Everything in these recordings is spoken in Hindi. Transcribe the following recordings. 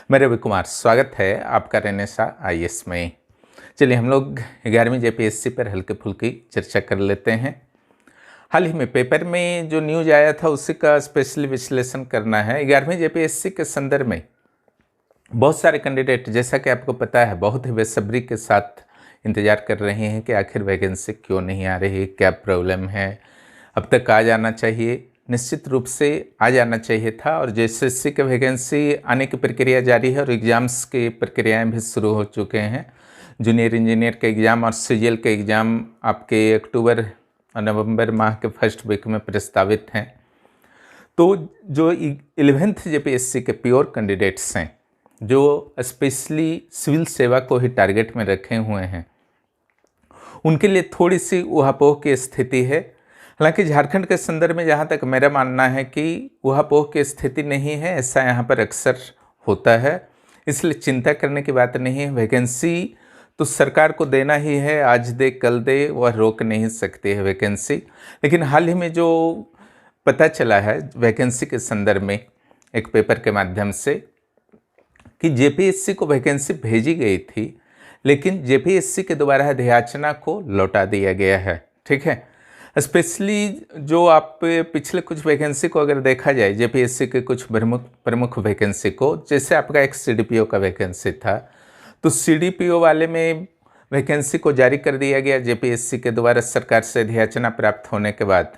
मैं रवि कुमार, स्वागत है आपका रेनेसा आईएएस में। चलिए हम लोग 11वीं जेपीएससी पर हल्के फुल्की चर्चा कर लेते हैं। हाल ही में पेपर में जो न्यूज आया था उसी का स्पेशली विश्लेषण करना है। 11वीं जेपीएससी के संदर्भ में बहुत सारे कैंडिडेट, जैसा कि आपको पता है, बहुत ही बेसब्री के साथ इंतज़ार कर रहे हैं कि आखिर वैकेंसी क्यों नहीं आ रही, क्या प्रॉब्लम है, अब तक आ जाना चाहिए। निश्चित रूप से आ जाना चाहिए था और जेएसएससी के वैकेंसी आने की प्रक्रिया जारी है और एग्ज़ाम्स की प्रक्रियाएं भी शुरू हो चुके हैं। जूनियर इंजीनियर के एग्ज़ाम और सीजीएल के एग्ज़ाम आपके अक्टूबर और नवंबर माह के फर्स्ट वीक में प्रस्तावित हैं। तो जो 11th जेपीएससी के प्योर कैंडिडेट्स हैं, जो स्पेशली सिविल सेवा को ही टारगेट में रखे हुए हैं, उनके लिए थोड़ी सी ऊहापोह की स्थिति है। हालांकि झारखंड के संदर्भ में जहाँ तक मेरा मानना है कि ऊहापोह की स्थिति नहीं है, ऐसा यहाँ पर अक्सर होता है, इसलिए चिंता करने की बात नहीं है। वैकेंसी तो सरकार को देना ही है, आज दे कल दे, वह रोक नहीं सकती है वैकेंसी। लेकिन हाल ही में जो पता चला है वैकेंसी के संदर्भ में एक पेपर के माध्यम से कि जेपीएससी को वैकेंसी भेजी गई थी, लेकिन जेपीएससी के द्वारा अध्याचना को लौटा दिया गया है। ठीक है, स्पेशली जो आप पिछले कुछ वैकेंसी को अगर देखा जाए, जेपीएससी के कुछ प्रमुख वैकेंसी को, जैसे आपका एक सीडीपीओ का वैकेंसी था, तो सीडीपीओ वाले में वैकेंसी को जारी कर दिया गया जेपीएससी के द्वारा सरकार से अध्याचना प्राप्त होने के बाद।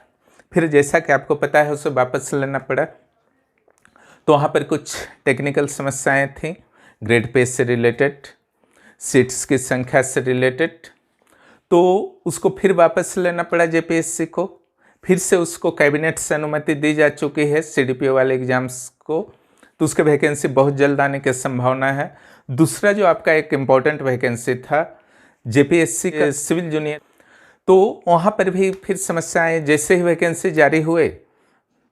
फिर जैसा कि आपको पता है उसे वापस लेना पड़ा। तो वहाँ पर कुछ टेक्निकल समस्याएँ थीं, ग्रेड पे से रिलेटेड, सीट्स की संख्या से रिलेटेड, तो उसको फिर वापस लेना पड़ा जेपीएससी को। फिर से उसको कैबिनेट से अनुमति दी जा चुकी है सीडीपीओ वाले एग्जाम्स को, तो उसके वैकेंसी बहुत जल्द आने की संभावना है। दूसरा जो आपका एक इम्पॉर्टेंट वैकेंसी था जेपीएससी का सिविल जूनियर, तो वहाँ पर भी फिर समस्याएं, जैसे ही वैकेंसी जारी हुए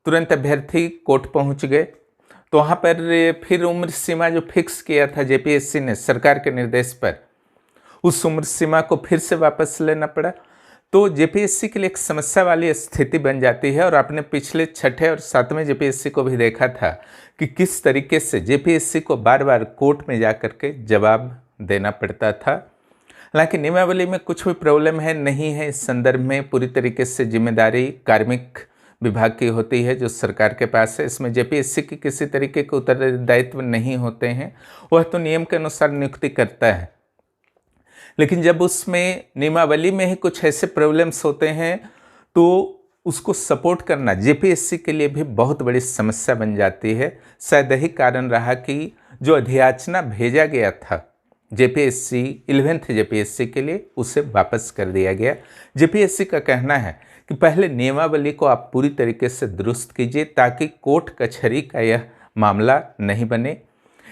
तुरंत अभ्यर्थी कोर्ट पहुँच गए। तो वहाँ पर फिर उम्र सीमा जो फिक्स किया था जेपीएससी ने सरकार के निर्देश पर, उस उम्र सीमा को फिर से वापस लेना पड़ा। तो जेपीएससी के लिए एक समस्या वाली स्थिति बन जाती है। और आपने पिछले 6ठे और 7वें जेपीएससी को भी देखा था कि किस तरीके से जेपीएससी को बार बार कोर्ट में जा कर के जवाब देना पड़ता था। हालांकि नियमावली में कुछ भी प्रॉब्लम है नहीं है, इस संदर्भ में पूरी तरीके से जिम्मेदारी कार्मिक विभाग की होती है जो सरकार के पास है। इसमें जेपीएससी की किसी तरीके के उत्तरदायित्व नहीं होते हैं, वह तो नियम के अनुसार नियुक्ति करता है। लेकिन जब उसमें नियमावली में ही कुछ ऐसे प्रॉब्लम्स होते हैं तो उसको सपोर्ट करना जेपीएससी के लिए भी बहुत बड़ी समस्या बन जाती है। शायद यही कारण रहा कि जो अध्याचना भेजा गया था जेपीएससी 11th जेपीएससी के लिए, उसे वापस कर दिया गया। जेपीएससी का कहना है कि पहले नियमावली को आप पूरी तरीके से दुरुस्त कीजिए ताकि कोर्ट कचहरी का यह मामला नहीं बने।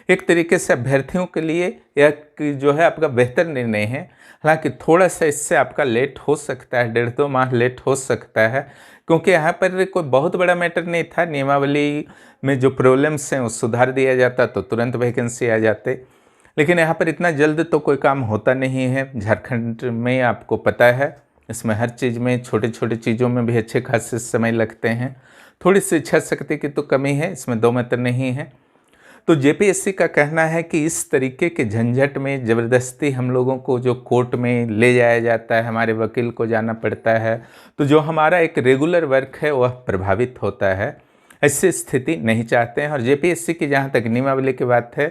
एक तरीके से अभ्यर्थियों के लिए यह जो है आपका बेहतर निर्णय है। हालांकि थोड़ा सा इससे आपका लेट हो सकता है, 1.5-2 माह लेट हो सकता है, क्योंकि यहाँ पर कोई बहुत बड़ा मैटर नहीं था। नियमावली में जो प्रॉब्लम्स हैं वो सुधार दिया जाता तो तुरंत वैकेंसी आ जाते। लेकिन यहाँ पर इतना जल्द तो कोई काम होता नहीं है। झारखंड में आपको पता है, इसमें हर चीज़ में, छोटे छोटे चीज़ों में भी अच्छे खासे समय लगते हैं। थोड़ी सी इच्छा शक्ति की तो कमी है, इसमें दो मत नहीं है। तो जेपीएससी का कहना है कि इस तरीके के झंझट में ज़बरदस्ती हम लोगों को जो कोर्ट में ले जाया जाता है, हमारे वकील को जाना पड़ता है, तो जो हमारा एक रेगुलर वर्क है वह प्रभावित होता है। ऐसी स्थिति नहीं चाहते हैं। और जेपीएससी की जहाँ तक नियमावली की बात है,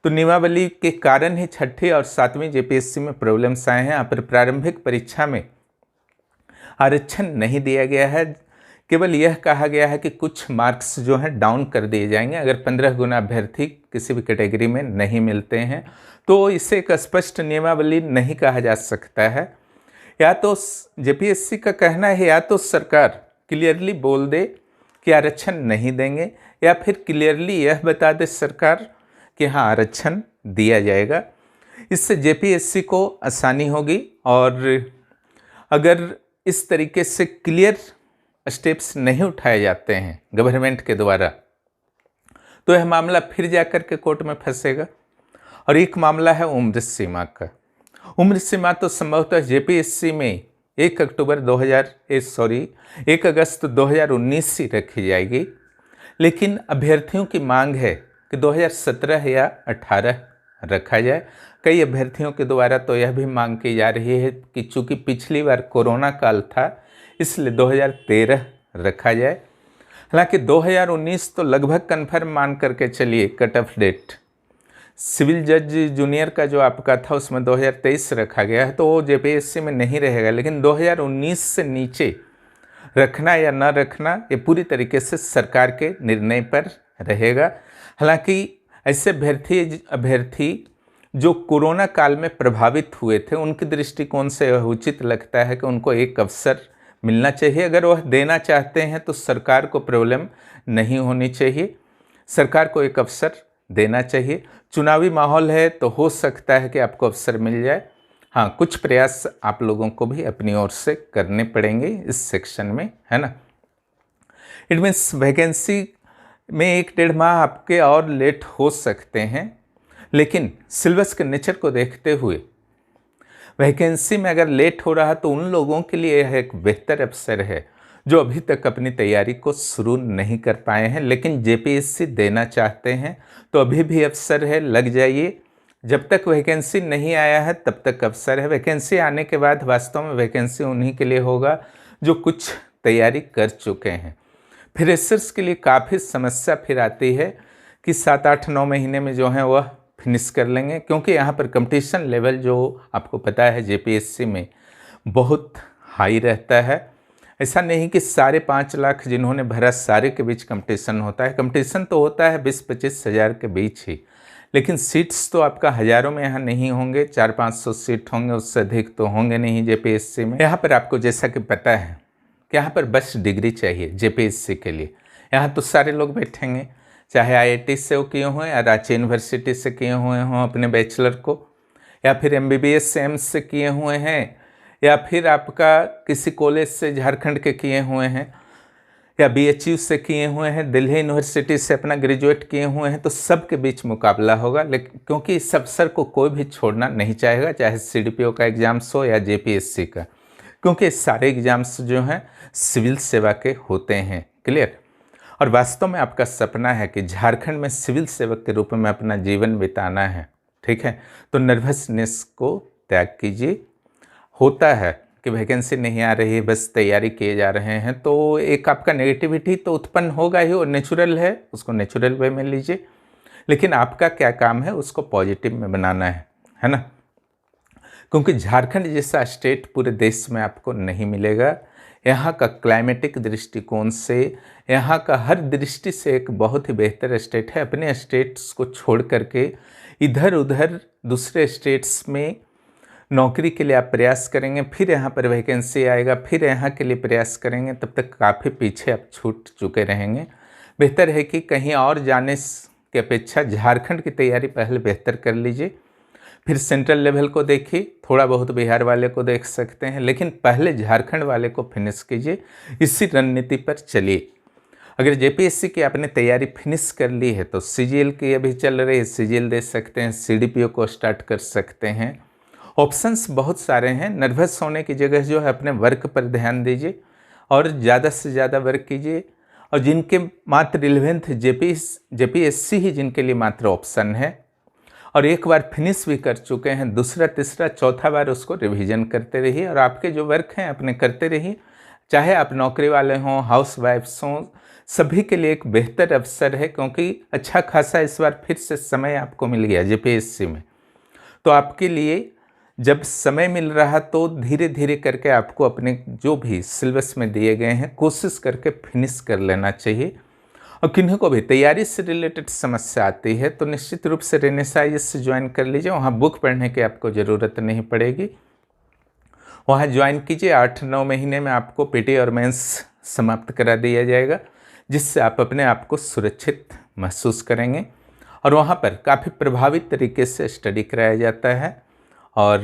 तो नियमावली के कारण ही 6ठे और 7वीं जेपीएससी में प्रॉब्लम्स आए हैं। यहाँ पर प्रारंभिक परीक्षा में आरक्षण नहीं दिया गया है, केवल यह कहा गया है कि कुछ मार्क्स जो हैं डाउन कर दिए जाएंगे अगर 15 गुना अभ्यर्थी किसी भी कैटेगरी में नहीं मिलते हैं। तो इसे एक स्पष्ट नियमावली नहीं कहा जा सकता है। या तो जेपीएससी का कहना है या तो सरकार क्लियरली बोल दे कि आरक्षण नहीं देंगे, या फिर क्लियरली यह बता दे सरकार कि हाँ आरक्षण दिया जाएगा। इससे जेपीएससी को आसानी होगी। और अगर इस तरीके से क्लियर स्टेप्स नहीं उठाए जाते हैं गवर्नमेंट के द्वारा, तो यह मामला फिर जाकर के कोर्ट में फंसेगा। और एक मामला है उम्र सीमा का। उम्र सीमा तो संभवतः जेपीएससी में 1 अगस्त 2019 ही रखी जाएगी। लेकिन अभ्यर्थियों की मांग है कि 2017 या 18 रखा जाए। कई अभ्यर्थियों के द्वारा तो यह भी मांग की जा रही है कि चूंकि पिछली बार कोरोना काल था इसलिए 2013 रखा जाए। हालांकि 2019 तो लगभग कन्फर्म मान करके चलिए कट ऑफ डेट। सिविल जज जूनियर का जो आपका था उसमें 2023 रखा गया है, तो वो जेपीएससी में नहीं रहेगा, लेकिन 2019 से नीचे रखना या न रखना ये पूरी तरीके से सरकार के निर्णय पर रहेगा। हालांकि ऐसे अभ्यर्थी जो कोरोना काल में प्रभावित हुए थे उनके दृष्टिकोण से यह उचित लगता है कि उनको एक अवसर मिलना चाहिए। अगर वह देना चाहते हैं तो सरकार को प्रॉब्लम नहीं होनी चाहिए, सरकार को एक अवसर देना चाहिए। चुनावी माहौल है तो हो सकता है कि आपको अवसर मिल जाए। हाँ, कुछ प्रयास आप लोगों को भी अपनी ओर से करने पड़ेंगे इस सेक्शन में, है ना। इट मीन्स वैकेंसी में 1-1.5 माह आपके और लेट हो सकते हैं, लेकिन सिलेबस के नेचर को देखते हुए वैकेंसी में अगर लेट हो रहा तो उन लोगों के लिए यह एक बेहतर अवसर है जो अभी तक अपनी तैयारी को शुरू नहीं कर पाए हैं लेकिन जेपीएससी देना चाहते हैं। तो अभी भी अवसर है, लग जाइए। जब तक वैकेंसी नहीं आया है तब तक अवसर है। वैकेंसी आने के बाद वास्तव में वैकेंसी उन्हीं के लिए होगा जो कुछ तैयारी कर चुके हैं। फ्रेशर्स के लिए काफ़ी समस्या फिर आती है कि 7-8-9 महीने में जो है वह फिनिश कर लेंगे, क्योंकि यहाँ पर कंपटीशन लेवल जो आपको पता है जेपीएससी में बहुत हाई रहता है। ऐसा नहीं कि 5.5 लाख जिन्होंने भरा सारे के बीच कंपटीशन होता है। कंपटीशन तो होता है 20-25 हज़ार के बीच ही, लेकिन सीट्स तो आपका हज़ारों में यहाँ नहीं होंगे। 400-500 सीट होंगे, उससे अधिक तो होंगे नहीं जेपीएससी में। यहाँ पर आपको जैसा कि पता है कि यहाँ पर बस डिग्री चाहिए जेपीएससी के लिए। यहाँ तो सारे लोग बैठेंगे, चाहे आईआईटी से वो किए हुए या रांची यूनिवर्सिटी से किए हुए हों अपने बैचलर को, या फिर एमबीबीएस एम्स से किए हुए हैं, या फिर आपका किसी कॉलेज से झारखंड के किए हुए हैं, या बीएचयू से किए हुए हैं, दिल्ली यूनिवर्सिटी से अपना ग्रेजुएट किए हुए हैं। तो सबके बीच मुकाबला होगा, लेकिन क्योंकि इस अवसर को कोई भी छोड़ना नहीं चाहेगा, चाहे सीडीपीओ का एग्जाम्स हो या जेपीएससी का, क्योंकि सारे एग्जाम्स जो हैं सिविल सेवा के होते हैं। क्लियर। और वास्तव में आपका सपना है कि झारखंड में सिविल सेवक के रूप में अपना जीवन बिताना है, ठीक है, तो नर्वसनेस को त्याग कीजिए। होता है कि वैकेंसी नहीं आ रही है, बस तैयारी किए जा रहे हैं, तो एक आपका नेगेटिविटी तो उत्पन्न होगा ही, और नेचुरल है, उसको नेचुरल वे में लीजिए। लेकिन आपका क्या काम है, उसको पॉजिटिव में बनाना है ना। क्योंकि झारखंड जैसा स्टेट पूरे देश में आपको नहीं मिलेगा। यहाँ का क्लाइमेटिक दृष्टिकोण से, यहाँ का हर दृष्टि से एक बहुत ही बेहतर स्टेट है। अपने स्टेट्स को छोड़ करके इधर उधर दूसरे स्टेट्स में नौकरी के लिए आप प्रयास करेंगे, फिर यहाँ पर वैकेंसी आएगा, फिर यहाँ के लिए प्रयास करेंगे, तब तक काफ़ी पीछे आप छूट चुके रहेंगे। बेहतर है कि कहीं और जाने की अपेक्षा झारखंड की तैयारी पहले बेहतर कर लीजिए, फिर सेंट्रल लेवल को देखिए, थोड़ा बहुत बिहार वाले को देख सकते हैं, लेकिन पहले झारखंड वाले को फिनिश कीजिए। इसी रणनीति पर चलिए। अगर जेपीएससी की आपने तैयारी फिनिश कर ली है तो सीजीएल की अभी चल रही है, सीजीएल दे सकते हैं, सीडीपीओ को स्टार्ट कर सकते हैं। ऑप्शंस बहुत सारे हैं। नर्वस होने की जगह जो है अपने वर्क पर ध्यान दीजिए और ज़्यादा से ज़्यादा वर्क कीजिए। और जिनके मात्र 11th जेपीएससी ही जिनके लिए मात्र ऑप्शन है और एक बार फिनिश भी कर चुके हैं, दूसरा तीसरा चौथा बार उसको रिवीजन करते रहिए और आपके जो वर्क हैं अपने करते रहिए। चाहे आप नौकरी वाले हों, हाउस वाइफ्स हों, सभी के लिए एक बेहतर अवसर है, क्योंकि अच्छा खासा इस बार फिर से समय आपको मिल गया जेपीएससी में। तो आपके लिए जब समय मिल रहा तो धीरे धीरे करके आपको अपने जो भी सिलेबस में दिए गए हैं कोशिश करके फिनिश कर लेना चाहिए। और किन्हीं को भी तैयारी से रिलेटेड समस्या आती है तो निश्चित रूप से रेनेसाइज से ज्वाइन कर लीजिए। वहाँ बुक पढ़ने की आपको ज़रूरत नहीं पड़ेगी, वहाँ ज्वाइन कीजिए। 8-9 महीने में आपको पीटी और मेंस समाप्त करा दिया जाएगा, जिससे आप अपने आप को सुरक्षित महसूस करेंगे। और वहाँ पर काफ़ी प्रभावित तरीके से स्टडी कराया जाता है और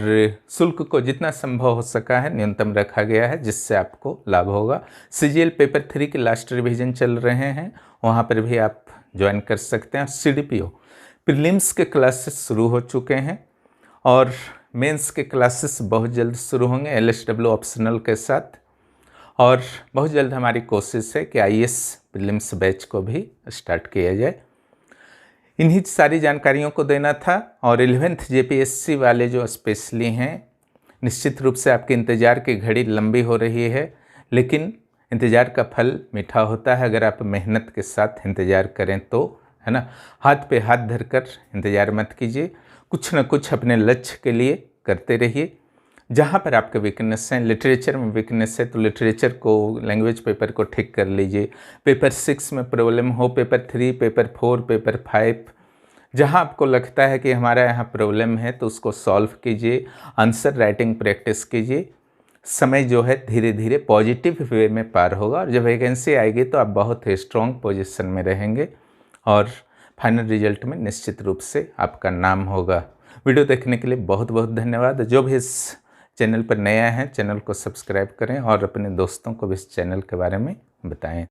शुल्क को जितना संभव हो सका है न्यूनतम रखा गया है, जिससे आपको लाभ होगा। सीजीएल पेपर 3 के लास्ट रिवीजन चल रहे हैं, वहाँ पर भी आप ज्वाइन कर सकते हैं। सीडीपीओ प्रीलिम्स के क्लासेस शुरू हो चुके हैं और मेंस के क्लासेस बहुत जल्द शुरू होंगे एलएसडब्ल्यू ऑप्शनल के साथ। और बहुत जल्द हमारी कोशिश है कि आईएएस प्रीलिम्स बैच को भी स्टार्ट किया जाए। इन्हीं सारी जानकारियों को देना था। और 11th JPSC वाले जो स्पेशली हैं, निश्चित रूप से आपके इंतज़ार की घड़ी लंबी हो रही है, लेकिन इंतज़ार का फल मीठा होता है अगर आप मेहनत के साथ इंतज़ार करें तो, है ना। हाथ पे हाथ धरकर इंतज़ार मत कीजिए, कुछ न कुछ अपने लक्ष्य के लिए करते रहिए। जहाँ पर आपके वीकनेस हैं, लिटरेचर में वीकनेस है तो लिटरेचर को, लैंग्वेज पेपर को ठीक कर लीजिए। पेपर 6 में प्रॉब्लम हो, पेपर 3, पेपर 4, पेपर 5, जहाँ आपको लगता है कि हमारा यहाँ प्रॉब्लम है तो उसको सॉल्व कीजिए। आंसर राइटिंग प्रैक्टिस कीजिए। समय जो है धीरे धीरे पॉजिटिव वे में पार होगा और जब वैकेंसी आएगी तो आप बहुत ही स्ट्रॉन्ग पोजीशन में रहेंगे और फाइनल रिजल्ट में निश्चित रूप से आपका नाम होगा। वीडियो देखने के लिए बहुत बहुत धन्यवाद। जो भी इस चैनल पर नया है, चैनल को सब्सक्राइब करें और अपने दोस्तों को भी इस चैनल के बारे में बताएं।